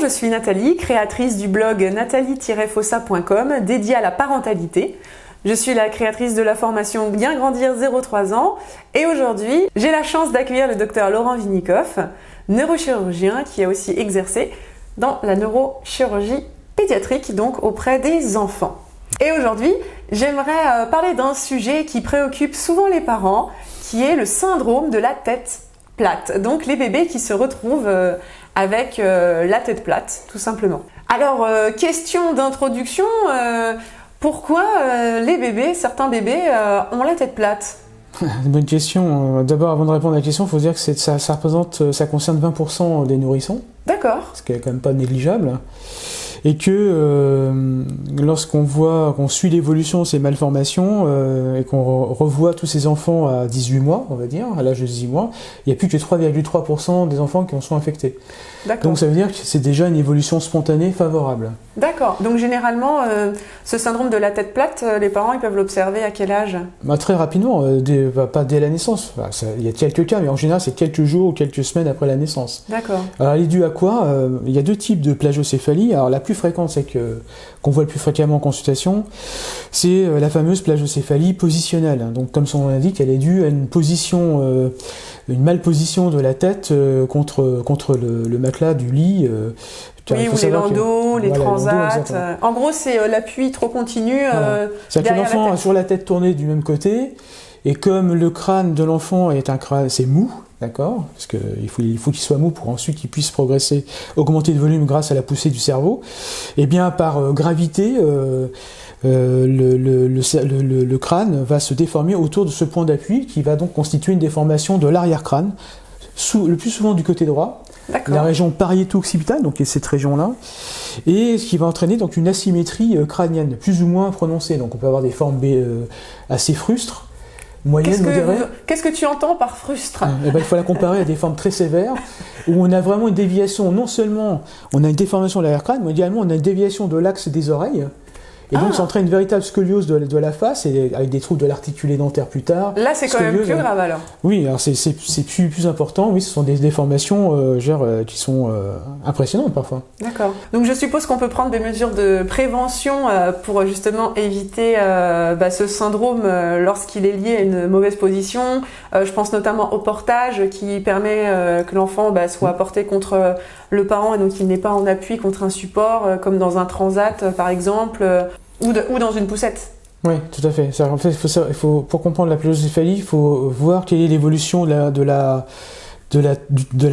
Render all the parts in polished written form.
je suis Nathalie, créatrice du blog nathalie-fossa.com dédié à la parentalité. Je suis la créatrice de la formation Bien grandir 0-3 ans et aujourd'hui, j'ai la chance d'accueillir le docteur Laurent Vinikoff, neurochirurgien qui a aussi exercé dans la neurochirurgie pédiatrique, donc auprès des enfants. Et aujourd'hui, j'aimerais parler d'un sujet qui préoccupe souvent les parents, qui est le syndrome de la tête plate. Donc les bébés qui se retrouvent avec la tête plate, tout simplement. Alors, question d'introduction, pourquoi certains bébés ont la tête plate? Bonne question. D'abord, avant de répondre à la question, il faut dire que ça concerne 20% des nourrissons. D'accord. Ce qui est quand même pas négligeable. Et que qu'on suit l'évolution de ces malformations et qu'on revoit tous ces enfants à 18 mois, on va dire, à l'âge de 18 mois, il n'y a plus que 3,3% des enfants qui en sont infectés. D'accord. Donc ça veut dire que c'est déjà une évolution spontanée favorable. D'accord. Donc généralement, ce syndrome de la tête plate, les parents ils peuvent l'observer à quel âge? Très rapidement, pas dès la naissance. Il y a quelques cas, mais en général c'est quelques jours ou quelques semaines après la naissance. D'accord. Alors elle est due à quoi? Il y a deux types de plagiocéphalie. Alors la plus fréquente, qu'on voit le plus fréquemment en consultation, c'est la fameuse plagiocéphalie positionnelle. Donc comme son nom l'indique, elle est due à une malposition de la tête contre le matelas du lit. Oui, ou les landaux, les transats. En gros, c'est l'appui trop continu. C'est-à-dire que l'enfant a sur la tête tournée du même côté, et comme le crâne de l'enfant est un crâne, c'est mou, d'accord, parce qu'il faut qu'il soit mou pour ensuite qu'il puisse progresser, augmenter de volume grâce à la poussée du cerveau. Et bien par gravité, le crâne va se déformer autour de ce point d'appui qui va donc constituer une déformation de l'arrière-crâne, le plus souvent du côté droit. La région pariéto-occipitale, donc cette région-là, et ce qui va entraîner donc une asymétrie crânienne plus ou moins prononcée. Donc on peut avoir des formes assez frustres, moyennes, modérées. Qu'est-ce que tu entends par frustre? Il faut la comparer à des formes très sévères, où on a vraiment une déviation, non seulement on a une déformation de l'arrière-crâne, mais également on a une déviation de l'axe des oreilles. Et donc, ça entraîne une véritable scoliose de la face, et avec des troubles de l'articulé dentaire plus tard. Là, c'est quand même plus grave, alors. Oui, alors c'est plus important. Oui, ce sont des déformations qui sont impressionnantes, parfois. D'accord. Donc, je suppose qu'on peut prendre des mesures de prévention pour justement éviter ce syndrome lorsqu'il est lié à une mauvaise position. Je pense notamment au portage qui permet que l'enfant soit porté contre le parent et donc il n'est pas en appui contre un support, comme dans un transat, par exemple. Ou dans une poussette. Oui, tout à fait. En fait, pour comprendre la plagiocéphalie, il faut voir quelle est l'évolution de la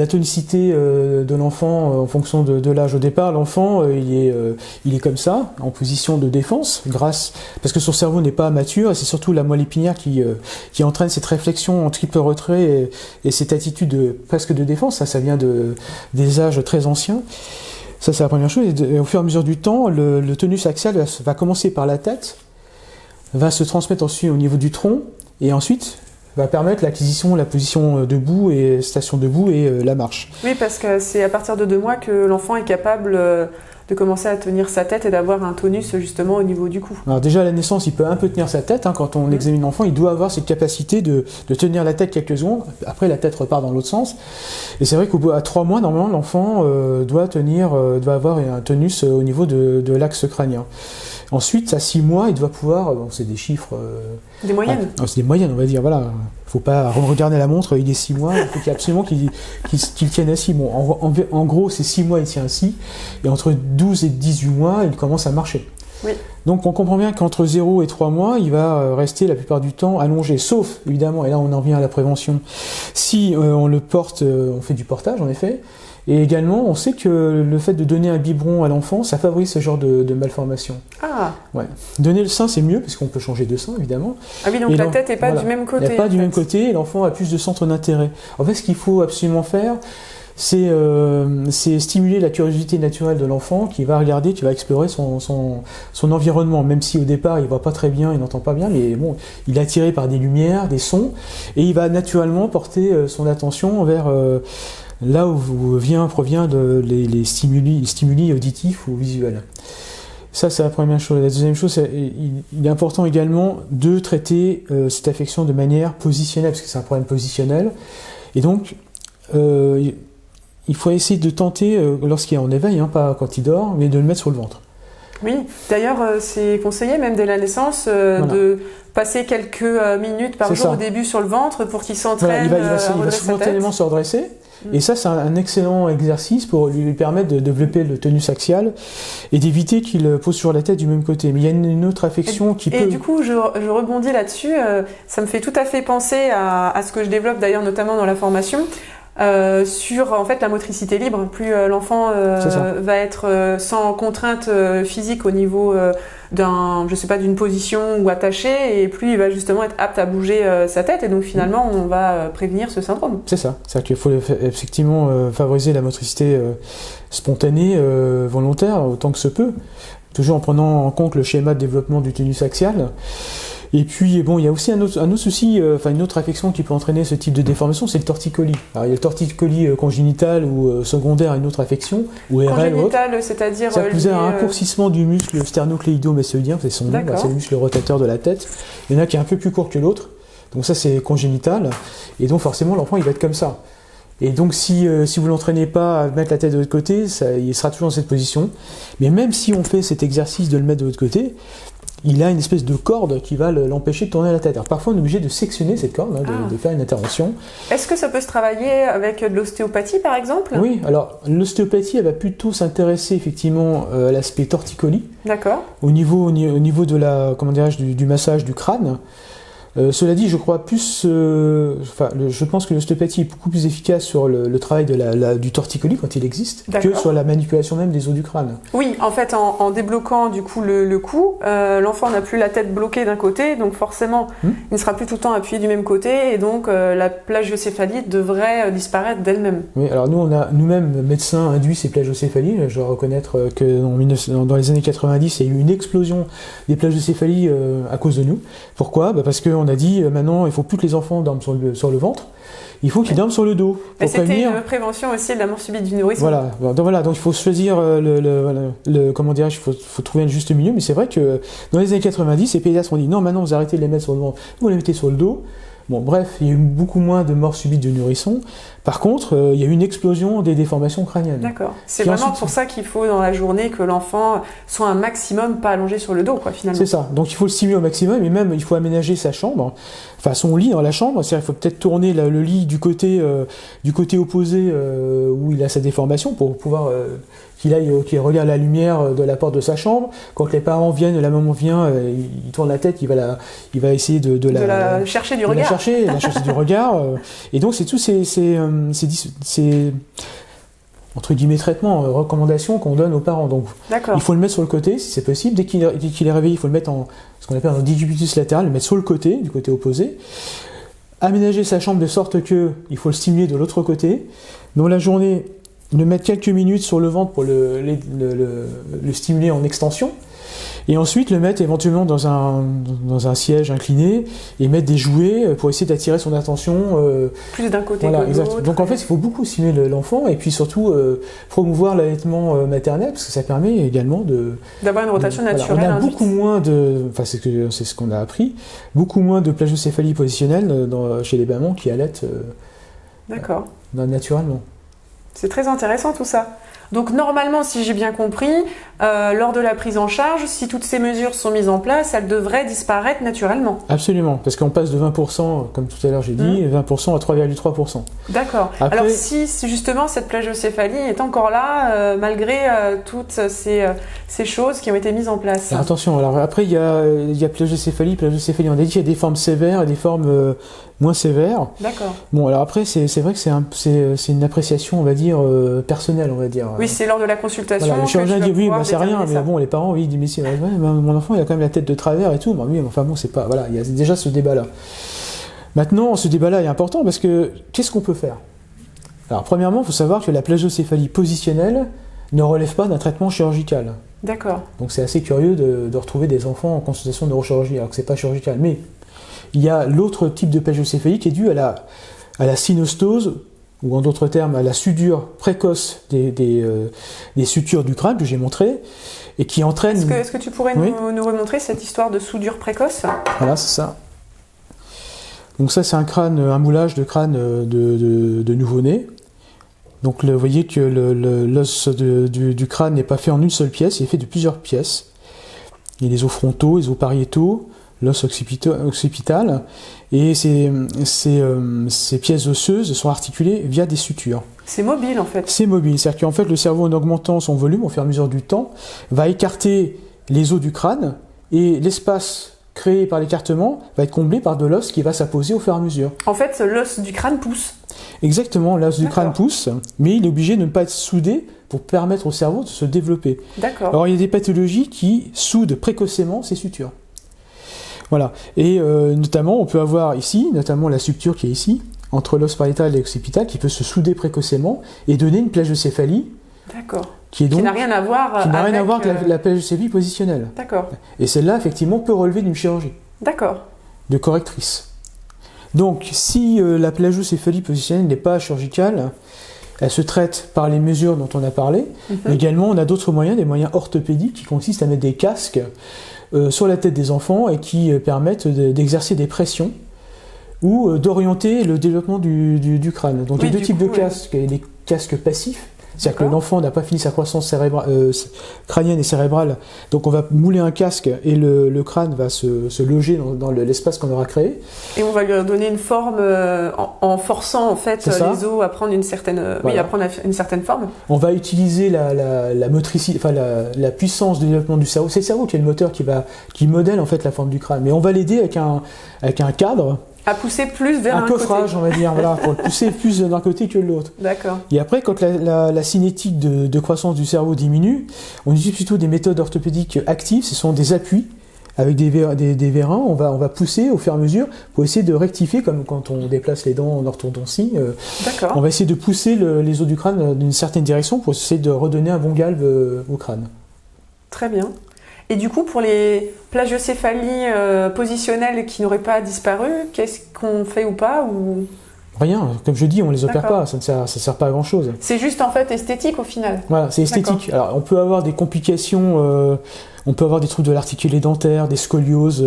tonicité de l'enfant en fonction de l'âge. Au départ, l'enfant, il est comme ça, en position de défense, parce que son cerveau n'est pas mature, et c'est surtout la moelle épinière qui entraîne cette réflexion en triple retrait et cette attitude presque de défense. Ça vient des âges très anciens. Ça, c'est la première chose. Et au fur et à mesure du temps, le tonus axial va commencer par la tête, va se transmettre ensuite au niveau du tronc, et ensuite va permettre l'acquisition, la position debout et station debout et la marche. Oui, parce que c'est à partir de 2 mois que l'enfant est capable de commencer à tenir sa tête et d'avoir un tonus justement au niveau du cou. Alors déjà à la naissance, il peut un peu tenir sa tête. Quand on examine l'enfant, il doit avoir cette capacité de tenir la tête quelques secondes. Après, la tête repart dans l'autre sens. Et c'est vrai qu'à 3 mois, normalement, l'enfant doit avoir un tonus au niveau de l'axe crânien. Ensuite, à 6 mois, il doit pouvoir... c'est des chiffres... Des moyennes. C'est des moyennes, on va dire. Voilà. Faut pas regarder la montre, il est 6 mois. Il faut absolument qu'il tienne assis. Bon, en gros, c'est 6 mois, il tient assis. Et entre 12 et 18 mois, il commence à marcher. Oui. Donc, on comprend bien qu'entre 0 et 3 mois, il va rester la plupart du temps allongé. Sauf, évidemment, et là, on en vient à la prévention, si on le porte, on fait du portage, en effet. Et également, on sait que le fait de donner un biberon à l'enfant, ça favorise ce genre de malformation. Ah. Ouais. Donner le sein, c'est mieux, parce qu'on peut changer de sein, évidemment. Ah oui, donc la tête n'est pas du même côté. Elle n'est pas du même côté, et l'enfant a plus de centre d'intérêt. En fait, ce qu'il faut absolument faire, c'est stimuler la curiosité naturelle de l'enfant qui va regarder, qui va explorer son environnement, même si au départ il ne voit pas très bien, il n'entend pas bien, mais bon, il est attiré par des lumières, des sons, et il va naturellement porter son attention vers là où provient les stimuli auditifs ou visuels. Ça, c'est la première chose. La deuxième chose, il est important également de traiter cette affection de manière positionnelle, parce que c'est un problème positionnel. Et donc, il faut essayer de tenter, lorsqu'il est en éveil, hein, pas quand il dort, mais de le mettre sur le ventre. Oui, d'ailleurs, c'est conseillé même dès la naissance de passer quelques minutes par jour au début sur le ventre pour qu'il s'entraîne il va à redresser spontanément se redresser. Et ça, c'est un excellent exercice pour lui permettre de développer le tonus axial et d'éviter qu'il pose sur la tête du même côté. Mais il y a une autre affection qui peut... Et du coup, je rebondis là-dessus. Ça me fait tout à fait penser à ce que je développe d'ailleurs notamment dans la formation. Sur en fait la motricité libre, plus l'enfant va être sans contrainte physique au niveau d'une position ou attaché, et plus il va justement être apte à bouger sa tête, et donc finalement on va prévenir ce syndrome. C'est ça, c'est-à-dire qu'il faut effectivement favoriser la motricité spontanée, volontaire, autant que se peut, toujours en prenant en compte le schéma de développement du tonus axial. Et puis, bon, il y a aussi un autre souci, une autre affection qui peut entraîner ce type de déformation, c'est le torticolis. Alors, il y a le torticolis congénital ou secondaire à une autre affection, ou RL. Congénital, c'est-à-dire ça vous a un raccourcissement du muscle sternocléido-mésoïdien, c'est son nom, c'est le muscle rotateur de la tête. Il y en a qui est un peu plus court que l'autre, donc ça c'est congénital, et donc forcément l'enfant il va être comme ça. Et donc si vous l'entraînez pas à mettre la tête de l'autre côté, il sera toujours dans cette position. Mais même si on fait cet exercice de le mettre de l'autre côté, il a une espèce de corde qui va l'empêcher de tourner la tête. Alors parfois on est obligé de sectionner cette corde, de faire une intervention. Est-ce que ça peut se travailler avec de l'ostéopathie par exemple ? Oui, alors l'ostéopathie elle va plutôt s'intéresser effectivement à l'aspect torticolis. D'accord. Au niveau de la, du massage du crâne. Cela dit, je crois plus, je pense que l'ostéopathie est beaucoup plus efficace sur le travail du torticolis quand il existe, que sur la manipulation même des os du crâne. Oui, en fait, en débloquant du coup le cou, l'enfant n'a plus la tête bloquée d'un côté, donc forcément, il ne sera plus tout le temps appuyé du même côté, et donc la plagiocéphalie devrait disparaître d'elle-même. Oui, alors nous, on a nous-mêmes médecins induit ces plagiocéphalies. Je dois reconnaître que dans les années 90, il y a eu une explosion des plagiocéphalies à cause de nous. Pourquoi ? Parce que on a dit maintenant il ne faut plus que les enfants dorment sur le ventre, il faut qu'ils dorment sur le dos. C'était une prévention aussi de la mort subite du nourrisson. Voilà, donc il faut choisir il faut trouver un juste milieu, mais c'est vrai que dans les années 90, les pédiatres ont dit non, maintenant vous arrêtez de les mettre sur le ventre, vous les mettez sur le dos. Bon, bref, il y a eu beaucoup moins de morts subites de nourrissons. Par contre, il y a eu une explosion des déformations crâniennes. D'accord. C'est vraiment pour ça qu'il faut, dans la journée, que l'enfant soit un maximum pas allongé sur le dos, quoi, finalement. C'est ça. Donc, il faut le stimuler au maximum, et même, il faut aménager sa chambre, enfin, son lit dans la chambre. C'est-à-dire, il faut peut-être tourner le lit du côté opposé où il a sa déformation pour pouvoir... qu'il regarde la lumière de la porte de sa chambre. Quand les parents viennent, la maman vient, il tourne la tête, il va essayer de la chercher du regard. La chercher du regard. Et donc, c'est tous ces entre guillemets traitements, recommandations qu'on donne aux parents. Donc, il faut le mettre sur le côté, si c'est possible. Dès qu'il est réveillé, il faut le mettre en ce qu'on appelle un décubitus latéral, le mettre sur le côté, du côté opposé. Aménager sa chambre de sorte que il faut le stimuler de l'autre côté. Dans la journée, le mettre quelques minutes sur le ventre pour le stimuler en extension, et ensuite le mettre éventuellement dans un siège incliné et mettre des jouets pour essayer d'attirer son attention. Plus d'un côté que de l'autre. Donc en fait, il faut beaucoup stimuler l'enfant et puis surtout promouvoir l'allaitement maternel, parce que ça permet également d'avoir une rotation naturelle. On a beaucoup moins c'est ce qu'on a appris, beaucoup moins de plagiocéphalie positionnelle chez les mamans qui allaitent naturellement. C'est très intéressant tout ça. Donc normalement, si j'ai bien compris, lors de la prise en charge, si toutes ces mesures sont mises en place, elles devraient disparaître naturellement. Absolument, parce qu'on passe de 20%, comme tout à l'heure j'ai dit, 20% à 3,3%. D'accord. Après... Alors si justement cette plagiocéphalie est encore là, malgré toutes ces choses qui ont été mises en place. Alors, attention, alors après il y a plagiocéphalie, on a dit qu'il y a des formes sévères et des formes moins sévères. D'accord. Bon, alors après c'est vrai que c'est une appréciation, on va dire, personnelle, on va dire. Oui, c'est lors de la consultation. Voilà, le chirurgien dit oui, c'est rien, mais bon, les parents, ils disent mais mon enfant, il a quand même la tête de travers et tout. Oui, mais enfin bon, c'est pas. Voilà, il y a déjà ce débat-là. Maintenant, ce débat-là est important parce que qu'est-ce qu'on peut faire ? Alors, premièrement, il faut savoir que la plagiocéphalie positionnelle ne relève pas d'un traitement chirurgical. D'accord. Donc, c'est assez curieux de retrouver des enfants en consultation de neurochirurgie, alors que c'est pas chirurgical. Mais il y a l'autre type de plagiocéphalie qui est dû à la synostose, ou en d'autres termes à la sudure précoce des sutures du crâne que j'ai montré, et qui entraîne... Est-ce que tu pourrais nous remontrer cette histoire de soudure précoce ? Voilà, c'est ça. Donc ça, c'est un moulage de crâne de nouveau-né. Donc vous voyez que l'os du crâne n'est pas fait en une seule pièce, il est fait de plusieurs pièces. Il y a les os frontaux, les os pariétaux, l'os occipital, et ces pièces osseuses sont articulées via des sutures. C'est mobile en fait. C'est mobile, c'est-à-dire qu'en fait le cerveau, en augmentant son volume au fur et à mesure du temps, va écarter les os du crâne, et l'espace créé par l'écartement va être comblé par de l'os qui va s'apposer au fur et à mesure. En fait, l'os du crâne pousse. Exactement, l'os du crâne pousse, mais il est obligé de ne pas être soudé pour permettre au cerveau de se développer. D'accord. Alors il y a des pathologies qui soudent précocement ces sutures. Voilà, et notamment on peut avoir ici, notamment la suture qui est ici, entre l'os pariétal et l'occipital, qui peut se souder précocement et donner une plagiocéphalie. D'accord. Qui n'a rien à voir avec la plagiocéphalie positionnelle. D'accord. Et celle-là, effectivement, peut relever d'une chirurgie. D'accord. De correctrice. Donc, si la plagiocéphalie positionnelle n'est pas chirurgicale, elle se traite par les mesures dont on a parlé. Mais également, on a d'autres moyens, des moyens orthopédiques qui consistent à mettre des casques sur la tête des enfants et qui permettent d'exercer des pressions ou d'orienter le développement du crâne. Donc, il y a deux types de casques. Il y a des casques passifs. C'est-à-dire que l'enfant n'a pas fini sa croissance crânienne et cérébrale, donc on va mouler un casque et le crâne va se loger dans l'espace qu'on aura créé. Et on va lui donner une forme en forçant en fait les os à prendre une certaine, à prendre une certaine forme. On va utiliser la motricité, enfin la puissance de développement du cerveau. C'est le cerveau qui est le moteur qui modèle en fait la forme du crâne. Mais on va l'aider avec un cadre. À pousser plus vers un coffrage, côté. On va dire, voilà, pour le pousser plus d'un côté que de l'autre. D'accord. Et après, quand la cinétique de croissance du cerveau diminue, on utilise plutôt des méthodes orthopédiques actives, ce sont des appuis avec des vérins, on va pousser au fur et à mesure pour essayer de rectifier, comme quand on déplace les dents en orthodontie. D'accord. On va essayer de pousser les os du crâne d'une certaine direction pour essayer de redonner un bon galbe au crâne. Très bien. Et du coup, pour les plagiocéphalies positionnelles qui n'auraient pas disparu, qu'est-ce qu'on fait ou pas ou... Rien, comme je dis, on les opère pas, ça sert pas à grand chose. C'est juste en fait esthétique au final. Voilà, c'est esthétique. Alors on peut avoir des complications, on peut avoir des troubles de l'articulé dentaire, des scolioses,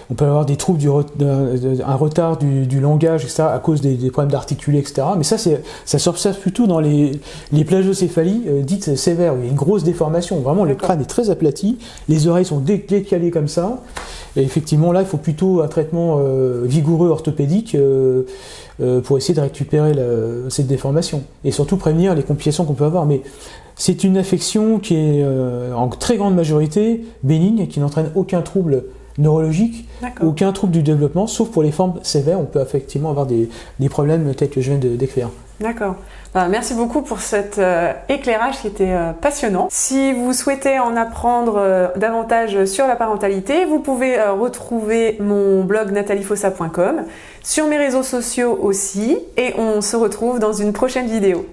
on peut avoir des troubles un retard du langage, etc., à cause des problèmes d'articulé, etc. Mais ça s'observe plutôt dans les plagiocéphalies dites sévères, où il y a une grosse déformation. Vraiment, le crâne est très aplati, les oreilles sont décalées comme ça. Et effectivement, là, il faut plutôt un traitement vigoureux orthopédique pour essayer de récupérer cette déformation. Et surtout prévenir les complications qu'on peut avoir. Mais c'est une affection qui est en très grande majorité bénigne et qui n'entraîne aucun trouble neurologique, aucun trouble du développement, sauf pour les formes sévères, on peut effectivement avoir des problèmes tels que je viens de décrire. D'accord. Merci beaucoup pour cet éclairage qui était passionnant. Si vous souhaitez en apprendre davantage sur la parentalité, vous pouvez retrouver mon blog nataliefossa.com, sur mes réseaux sociaux aussi, et on se retrouve dans une prochaine vidéo.